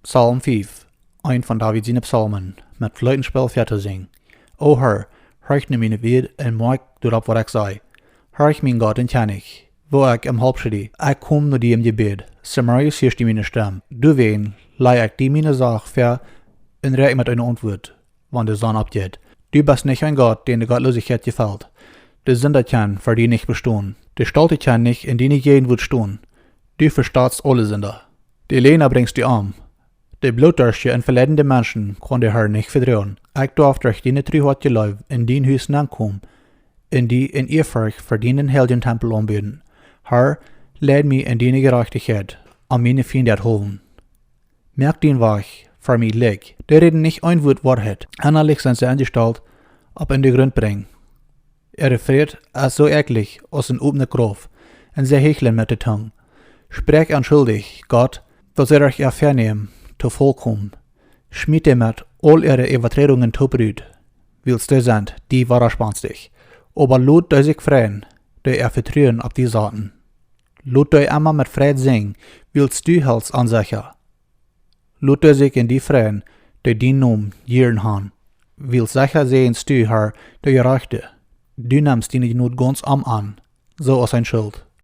Psalm 5, een van Davids psalmen, met fluitenspel verder zingen. O Heer, hörch nu mijn weer en maak door op wat ik zei. Hörch mijn God en ken ik, wo ik hulp schrie. Ik kom naar die im gebed, Samarius hörst die meine stem. Du ween, lei ik die meine Sache ver en reik met een antwoord, wanneer de zon opgeht. Du bist nicht ein Gott, den de Gottlosigkeit gefällt. De Sünder kann, für die nicht bestehen. De Stolte kann nicht, in die nicht jeden wird stehen. Du verstehst alle Sünder. De Lehner bringst du um. De bloeddorstige en verleidende mensen kon de Herr nicht vertrauen. Ik darf durch die Trüheit geläuf in dien Huis nankom, in die in Ehrfurcht verdienen Heiligen Tempel anbeten. Herr, leid mich in die Gerechtigkeit, an meine Feinde holen. Merk den Weg, für mich leg. Die reden nicht ein Wort Wahrheit. Innerlich sind sie angestellt, ab in die Grund bringen. Referiert als so eklig aus een opene Graf, en sie hecheln mit der Tongue. Sprech anschuldig, Gott, dass euch vernehmen, zu vollkommen. Schmied mit all ihre Übertretungen zu Brüd, willst du sind, die wahrspannst aber lot du sich freien, du vertrauen auf die Sachen. Lot du immer mit Fried singen, willst du helst ansicher. Lot du sich in die freien, du die Nom jieren han. Willst sicher sehens du, Herr, du Gerechte. Du nimmst die Not ganz an, so aus ein Schuld.